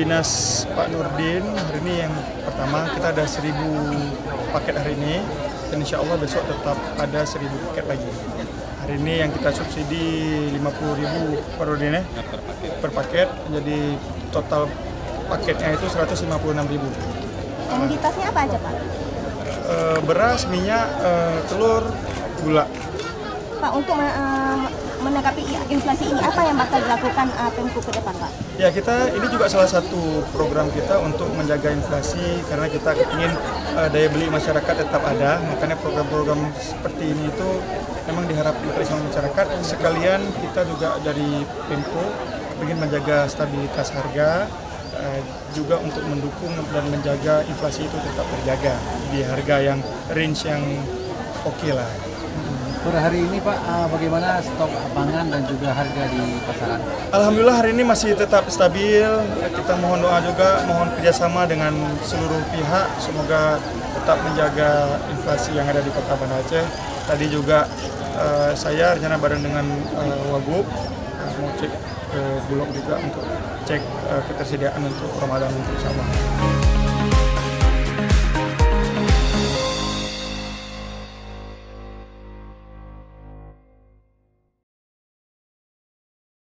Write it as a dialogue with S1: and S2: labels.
S1: Dinas Pak Nurdin, hari ini yang pertama kita ada 1.000 paket hari ini, dan insya Allah besok tetap ada 1.000 paket lagi. Hari ini yang kita subsidi 50.000 Pak Nurdin ya, per paket, jadi total paketnya itu 156.000.
S2: Komoditasnya apa aja Pak?
S1: Beras, minyak, telur, gula.
S2: Pak, untuk menanggapi inflasi ini, apa yang bakal dilakukan Pemko ke depan, Pak?
S1: Ya, ini juga salah satu program kita untuk menjaga inflasi, karena kita ingin daya beli masyarakat tetap ada. Makanya program-program seperti ini itu memang diharapkan oleh masyarakat. Sekalian kita juga dari Pemko ingin menjaga stabilitas harga, juga untuk mendukung dan menjaga inflasi itu tetap terjaga di harga yang range yang oke lah.
S3: Per hari ini Pak, bagaimana stok pangan dan juga harga di pasaran?
S1: Alhamdulillah hari ini masih tetap stabil. Kita mohon doa juga, mohon kerjasama dengan seluruh pihak. Semoga tetap menjaga inflasi yang ada di Kota Banda Aceh. Tadi juga saya rencana bareng dengan Wagub mau cek ke Bulog juga untuk cek ketersediaan untuk Ramadan untuk sama.